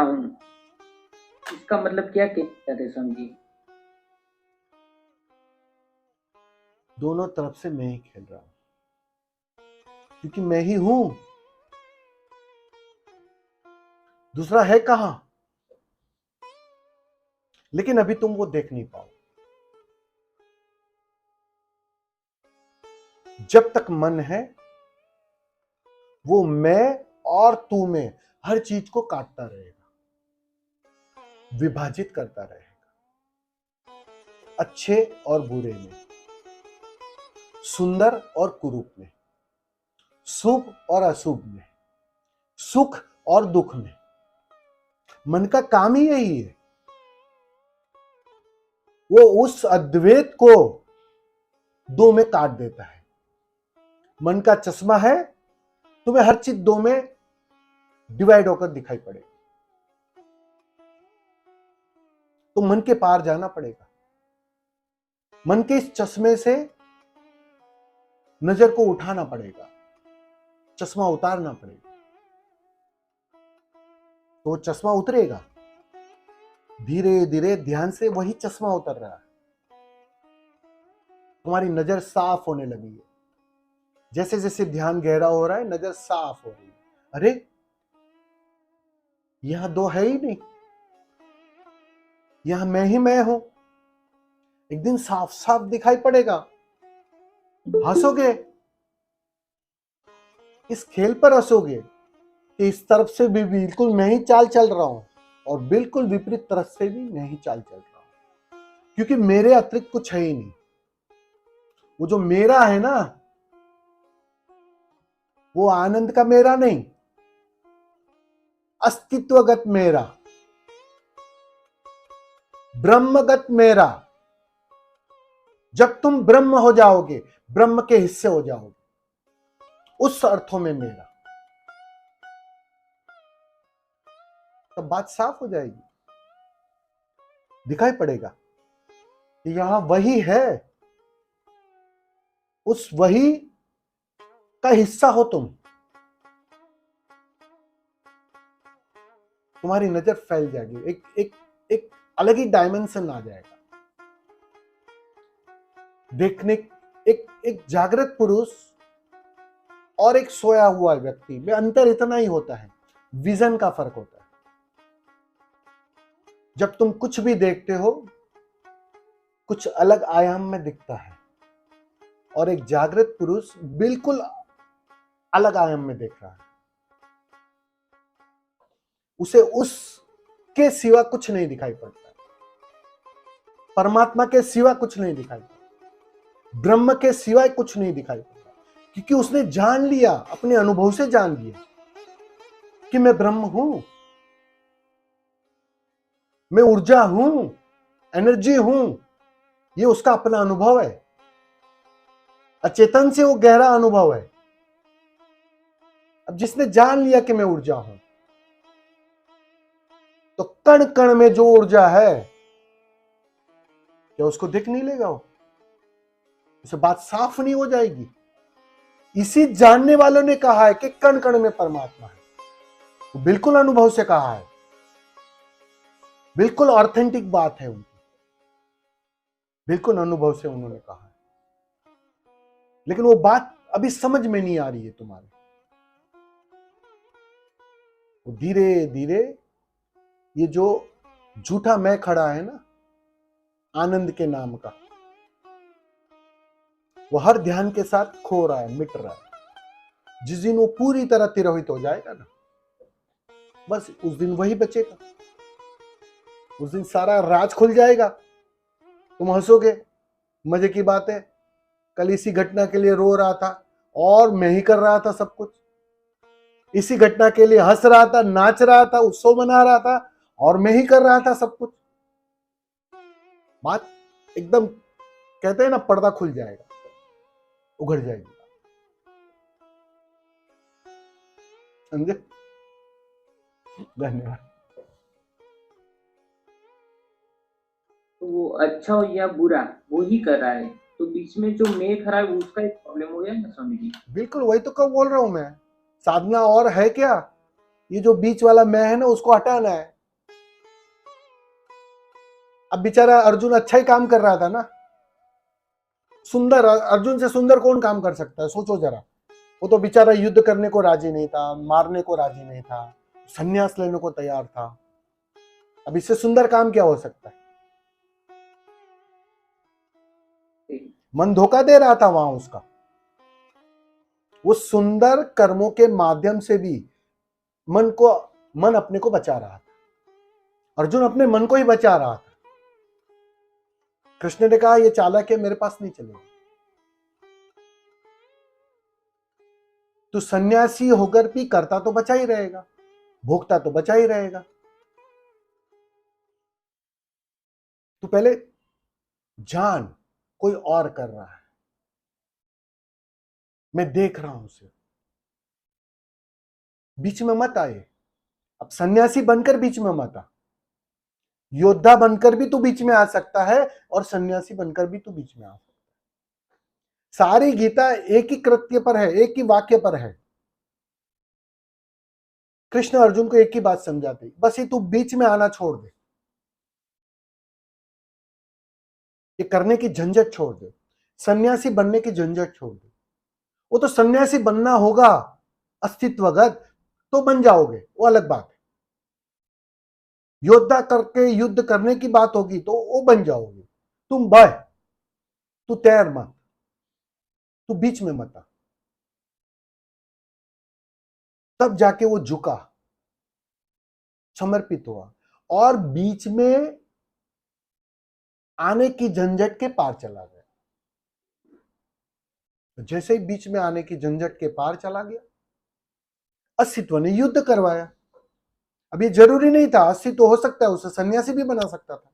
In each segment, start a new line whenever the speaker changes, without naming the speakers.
हूँ, इसका मतलब क्या कहते हैं स्वामी जी?
दोनों तरफ से मैं ही खेल रहा हूं, क्योंकि मैं ही हूं, दूसरा है कहां। लेकिन अभी तुम वो देख नहीं पाओ। जब तक मन है, वो मैं और तू में हर चीज को काटता रहेगा, विभाजित करता रहेगा, अच्छे और बुरे में, सुंदर और कुरूप में, शुभ और अशुभ में, सुख और दुख में। मन का काम ही यही है, वो उस अद्वैत को दो में काट देता है। मन का चश्मा है, तुम्हें हर चीज दो में डिवाइड होकर दिखाई पड़ेगी, तो मन के पार जाना पड़ेगा। मन के इस चश्मे से नजर को उठाना पड़ेगा, चश्मा उतारना पड़ेगा, तो वो चश्मा उतरेगा। धीरे धीरे ध्यान से वही चश्मा उतर रहा है, तुम्हारी नजर साफ होने लगी है। जैसे जैसे ध्यान गहरा हो रहा है, नजर साफ हो रही है। अरे यहां दो है ही नहीं, यहां मैं ही मैं हूं। एक दिन साफ साफ दिखाई पड़ेगा, हंसोगे, इस खेल पर हंसोगे कि इस तरफ से भी बिल्कुल मैं ही चाल चल रहा हूं, और बिल्कुल विपरीत तरफ से भी मैं ही चाल चल रहा हूं, क्योंकि मेरे अतिरिक्त कुछ है ही नहीं। वो जो मेरा है ना, वो आनंद का मेरा नहीं, अस्तित्वगत मेरा, ब्रह्मगत मेरा। जब तुम ब्रह्म हो जाओगे, ब्रह्म के हिस्से हो जाओगे, उस अर्थों में मेरा, तब बात साफ हो जाएगी। दिखाई पड़ेगा कि यहां वही है, उस वही का हिस्सा हो तुम। तुम्हारी नजर फैल जाएगी, एक एक एक अलग ही डायमेंशन आ जाएगा देखने। एक एक जागृत पुरुष और एक सोया हुआ व्यक्ति में अंतर इतना ही होता है, विजन का फर्क होता है। जब तुम कुछ भी देखते हो, कुछ अलग आयाम में दिखता है, और एक जागृत पुरुष बिल्कुल अलग आयाम में देख रहा है। उसे उसके सिवा कुछ नहीं दिखाई पड़ता, परमात्मा के सिवा कुछ नहीं दिखाई पड़ता, ब्रह्म के सिवाय कुछ नहीं दिखाई पड़ता, क्योंकि उसने जान लिया, अपने अनुभव से जान लिया कि मैं ब्रह्म हूं, मैं ऊर्जा हूं, एनर्जी हूं। ये उसका अपना अनुभव है, अचेतन से वो गहरा अनुभव है। अब जिसने जान लिया कि मैं ऊर्जा हूं, तो कण कण में जो ऊर्जा है, क्या उसको दिख नहीं लेगा? उसे बात साफ नहीं हो जाएगी? इसी जानने वालों ने कहा है कि कण कण में परमात्मा है, तो बिल्कुल अनुभव से कहा है, बिल्कुल ऑथेंटिक बात है उनकी, बिल्कुल अनुभव से उन्होंने कहा है। लेकिन वो बात अभी समझ में नहीं आ रही है तुम्हारे। वो धीरे धीरे ये जो झूठा मैं खड़ा है ना, आनंद के नाम का, वो हर ध्यान के साथ खो रहा है, मिट रहा है। जिस दिन वो पूरी तरह तिरोहित हो जाएगा ना, बस उस दिन वही बचेगा। उस दिन सारा राज खुल जाएगा। तुम हंसोगे, मजे की बात है, कल इसी घटना के लिए रो रहा था और मैं ही कर रहा था सब कुछ। इसी घटना के लिए हंस रहा था, नाच रहा था, उत्सव मना रहा था, और मैं ही कर रहा था सब कुछ। बात एकदम, कहते हैं ना, पर्दा खुल जाएगा, उघड़ जाएगी। समझे? धन्यवाद।
तो वो अच्छा हो या बुरा, वो ही कर रहा है, तो बीच में जो मैं खड़ा है उसका एक प्रॉब्लम हो गया ना स्वामी जी।
बिल्कुल वही तो कब बोल रहा हूं मैं। साधना और है क्या? ये जो बीच वाला मैं है ना, उसको हटाना है। अब बेचारा अर्जुन अच्छा ही काम कर रहा था ना, सुंदर, अर्जुन से सुंदर कौन काम कर सकता है, सोचो जरा। वो तो बेचारा युद्ध करने को राजी नहीं था, मारने को राजी नहीं था, संन्यास लेने को तैयार था। अब इससे सुंदर काम क्या हो सकता है? मन धोखा दे रहा था वहां उसका। वो सुंदर कर्मों के माध्यम से भी मन अपने को बचा रहा था। अर्जुन अपने मन को ही बचा रहा था। कृष्ण ने कहा ये चालाक है, मेरे पास नहीं चलेगा। तो सन्यासी होकर भी करता तो बचा ही रहेगा, भोगता तो बचा ही रहेगा। तो पहले जान कोई और कर रहा है, मैं देख रहा हूं उसे, बीच में मत आए। अब सन्यासी बनकर बीच में मत आ, योद्धा बनकर भी तू बीच में आ सकता है और सन्यासी बनकर भी तू बीच में आ सकता है। सारी गीता एक ही कृत्य पर है, एक ही वाक्य पर है। कृष्ण अर्जुन को एक ही बात समझाते, बस ये तू बीच में आना छोड़ दे, ये करने की झंझट छोड़ दे, सन्यासी बनने की झंझट छोड़ दे। वो तो सन्यासी बनना होगा अस्तित्वगत, तो बन जाओगे, वो अलग बात है। योद्धा करके युद्ध करने की बात होगी तो वो बन जाओगे। तुम बह, तू तैर मत, तू बीच में मत आ। तब जाके वो झुका, समर्पित हुआ और बीच में आने की झंझट के पार चला गया। जैसे ही बीच में आने की झंझट के पार चला गया, अस्तित्व ने युद्ध करवाया। अब ये जरूरी नहीं था, अस्तित्व हो सकता है उसे सन्यासी भी बना सकता था,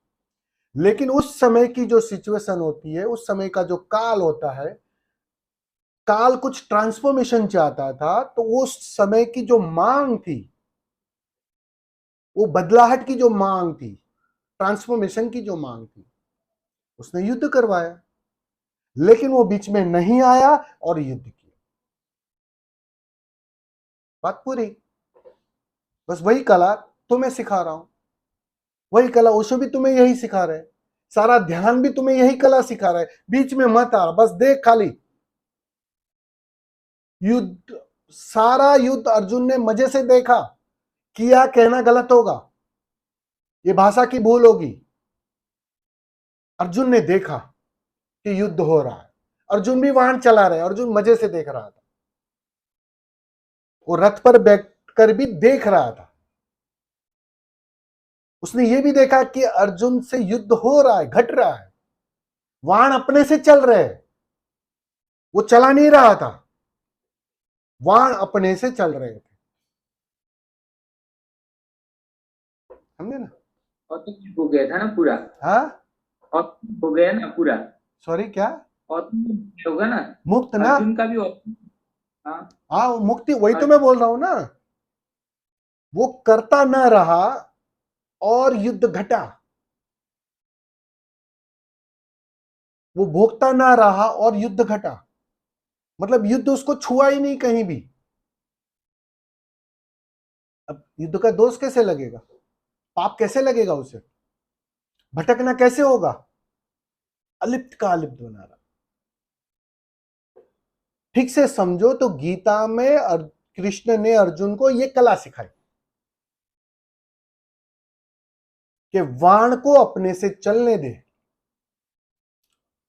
लेकिन उस समय की जो सिचुएशन होती है, उस समय का जो काल होता है, काल कुछ ट्रांसफॉर्मेशन चाहता था। तो उस समय की जो मांग थी, वो बदलाहट की जो मांग थी, ट्रांसफॉर्मेशन की जो मांग थी, उसने युद्ध करवाया। लेकिन वो बीच में नहीं आया और युद्ध किया। बात पूरी। बस वही कला तुम्हें सिखा रहा हूं, वही कला ओशो भी तुम्हें यही सिखा रहे, सारा ध्यान भी तुम्हें यही कला सिखा रहा है। बीच में मत आ, बस देख खाली। युद्ध, सारा युद्ध अर्जुन ने मजे से देखा। किया कहना गलत होगा, ये भाषा की भूल होगी। अर्जुन ने देखा कि युद्ध हो रहा है, अर्जुन भी वाहन चला रहा है, अर्जुन मजे से देख रहा था। वो रथ पर बैठकर भी देख रहा था। उसने ये भी देखा कि अर्जुन से युद्ध हो रहा है, घट रहा है, वाहन अपने से चल रहे हैं, वो चला नहीं रहा था, वाहन अपने से चल रहे थे। समझे ना?
ऑटोमेटिक हो गया था ना पूरा,
हाँ,
ऑटोमेटिक हो गया ना पूरा,
सॉरी क्या?
ऑटोमेटिक होगा ना,
मुक्त ना?
अर्जुन का भी हाँ
हाँ, वो मुक्ति, वही तो मैं बोल रहा हूं ना। वो करता ना रहा और युद्ध घटा, वो भोगता ना रहा और युद्ध घटा। मतलब युद्ध उसको छुआ ही नहीं कहीं भी। अब युद्ध का दोष कैसे लगेगा, पाप कैसे लगेगा उसे, भटकना कैसे होगा? अलिप्त का अलिप्त बना रहा। ठीक से समझो तो गीता में कृष्ण ने अर्जुन को यह कला सिखाई कि वाण को अपने से चलने दे,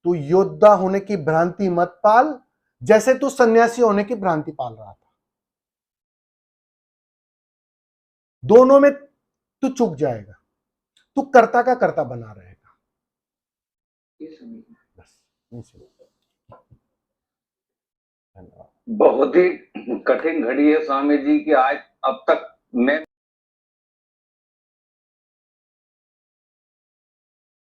तू योद्धा होने की भ्रांति मत पाल, जैसे तू सन्यासी होने की भ्रांति पाल रहा था। दोनों में तू चूक जाएगा, तू कर्ता का कर्ता बना रहेगा।
ये समझ
बस धन्यवाद।
बहुत ही कठिन घड़ी है स्वामी जी की। आज अब तक मैं